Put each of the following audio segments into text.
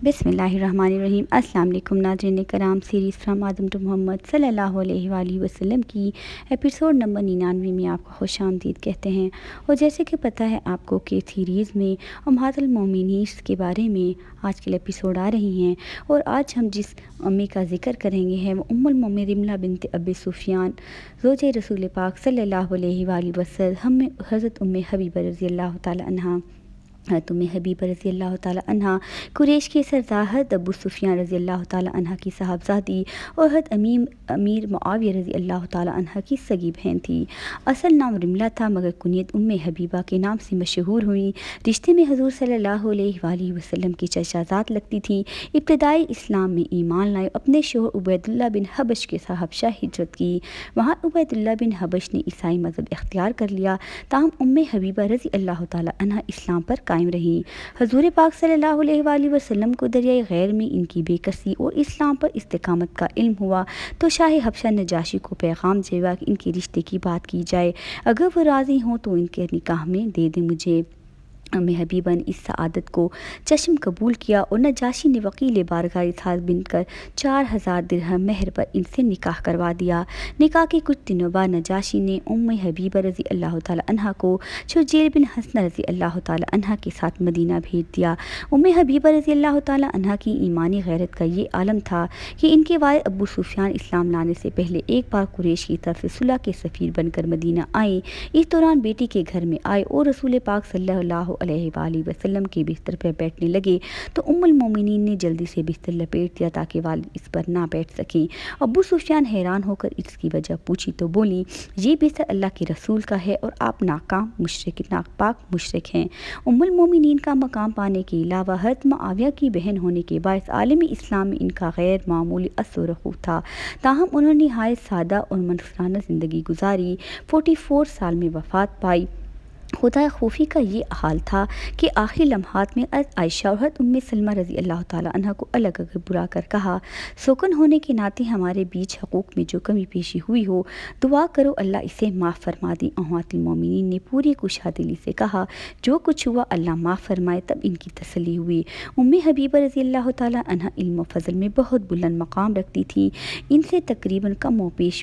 बिस्मिल्लाहिर्रहमानिर्रहीम। अस्सलाम वालेकुम नाज़रीन कराम, series from Adam to Muhammad सल्लल्लाहु अलैहि वसल्लम की एपिसोड नंबर 99 में आपको खुशामदीद कहते हैं। और जैसे कि पता है आपको कि सीरीज़ में उम्महातुल मोमिनीन के बारे में आजकल एपिसोड आ रही हैं, और आज हम जिस अम्मी का ज़िक्र करेंगे है वो उम्मुल मोमिनीन रिमला बिनत अबी सुफियान ज़ौजे रसूल पाक सल्लल्लाहु अलैहि वसल्लम हज़रत उम्मे हबीबा रज़ियल्लाहु ताला अन्हा तुम्हें हबीबा रज़ी अल्लाह ताला अन्हा कुरैश के सरदार हज़रत अबू सुफियान रज़ी अल्लाह ताला अन्हा की साहबजादी और हज़रत अमीर मुआविया रज़ी अल्लाह ताला अन्हा की सगी बहन थी। असल नाम रिमला था, मगर कुनियत उम्मे हबीबा के नाम से मशहूर हुई। रिश्ते में हजूर सल्लल्लाहु अलैहि वसल्लम की चचाज़ाद लगती थी। इब्तदाई इस्लाम में ईमान लाए, अपने शोहर उबैदुल्लाह बिन हबश के साथ हबशा हिजरत की। वहाँ उबैदुल्लाह बिन हबश ने ईसाई मज़हब इख्तियार कर लिया, ताहम उम्मे हबीबा रज़ी अल्लाह ताला अन्हा इस्लाम पर कायम रही। हजूर पाक सल्लल्लाहु अलैहि वसल्लम को दरियाए गैर में इनकी बेकसी और इस्लाम पर इस्तिकामत का इल्म हुआ, तो शाह हबशा नजाशी को पैगाम भेजा कि इनके रिश्ते की बात की जाए। अगर वो राज़ी हों तो इनके निकाह में दे दें मुझे। उम्मे हबीबा ने इस सआदत को चश्म कबूल किया और नजाशी ने वकील बारगाह इसाद बनकर 4000 दिरहम मेहर पर इनसे निकाह करवा दिया। निकाह के कुछ दिनों बाद नजाशी ने उम्मे हबीबा रज़ी अल्लाह ताला अन्हा को शुरजील बिन हसन रज़ी अल्लाह ताला अन्हा के साथ मदीना भेज दिया। उम्मे हबीबा रज़ी अल्लाह ताला अन्हा की ईमानी गैरत का ये आलम था कि इनके वालिद अबू सुफियान इस्लाम लाने से पहले एक बार कुरैश की तरफ से सुलह के सफ़ीर बनकर मदीना आए। इस दौरान बेटी के घर में आए और रसूल पाक सल्लल्लाहु अलैहि वसल्लम के बिस्तर पर बैठने लगे, तो उम्मुल मोमिनीन ने जल्दी से बिस्तर लपेट दिया ताकि वालिद इस पर ना बैठ सकें। अबू सुफियान हैरान होकर इसकी वजह पूछी तो बोली, ये बिस्तर अल्लाह के रसूल का है और आप नापाक मुशरिक हैं। उम्मुल मोमिनीन का मकाम पाने के अलावा हज़रत मुआविया की बहन होने के बायस आलमी इस्लाम में इनका गैर मामूली असर रसूख था। ताहम उन्होंने नहायत सादा और मनफराना ज़िंदगी गुजारी। 44 साल में वफ़ात पाई। खुदा खूफी का ये हाल था कि आखिरी लम्हात में आयशा और हज़रत उम्मे सलमा रज़ी अल्लाह ताला अन्हा को अलग अलग बुला कर कहा, सोकन होने के नाते हमारे बीच हकूक़ में जो कमी पेशी हुई हो, दुआ करो अल्लाह इसे माफ़ फरमा दी। उम्महातुल मोमिनीन ने पूरी कुशादिली से कहा, जो कुछ हुआ अल्लाह माफ़ फरमाए। तब इनकी तसल्ली हुई। उम्मे हबीबा रज़ी अल्लाह ताला अन्हा इल्म व फ़ज़ल में बहुत बुलंद मकाम रखती थी। इनसे तकरीबन कम व पेश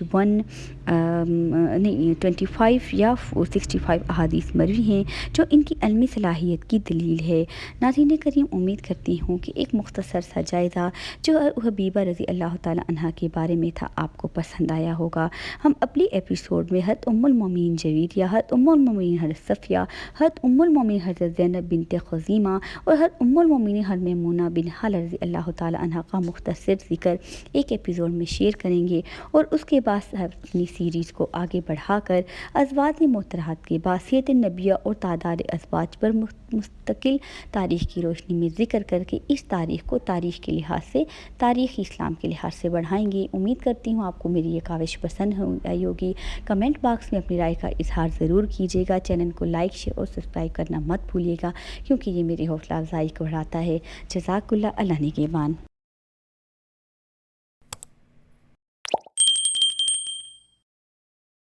25 या 65 अहादीस मरवी हैं, जो इनकी इल्मी सलाहियत की दलील है। नाज़रीन करीम, उम्मीद करती हूँ कि एक मुख्तसर सा जायज़ा जो हबीबा रज़ी अल्लाह ताला अन्हा के बारे में था आपको पसंद आया होगा। हम अगली एपिसोड में हज़रत उम्मुल मोमिनीन जवेरिया, हज़रत उम्मुल मोमिनीन हज़रत सफ़िया, हज़रत उम्मुल मोमिनीन हज़रत ज़ैनब बिनत खुज़ैमा और हज़रत उम्मुल मोमिनीन हज़रत मैमूना बिन हाला रज़ी अल्लाह ताला अन्हा का मुख्तसर ज़िक्र एक एपिसोड में शेयर करेंगे, और उसके बाद अपनी सीरीज़ को आगे बढ़ाकर अज़वाज मोहतरमात के बाद सीरत नबिया और तादाद अज़वाज पर मुस्तकिल तारीख़ की रोशनी में ज़िक्र करके इस तारीख़ को तारीख़ के लिहाज से, तारीख़ इस्लाम के लिहाज से बढ़ाएंगे। उम्मीद करती हूँ आपको मेरी ये काविश पसंद आई होगी। कमेंट बॉक्स में अपनी राय का इजहार ज़रूर कीजिएगा। चैनल को लाइक, शेयर और सब्सक्राइब करना मत भूलिएगा, क्योंकि ये मेरी हौसला अफजाई को बढ़ाता है। जज़ाकुल्लाह, अल्लाह निगहबान।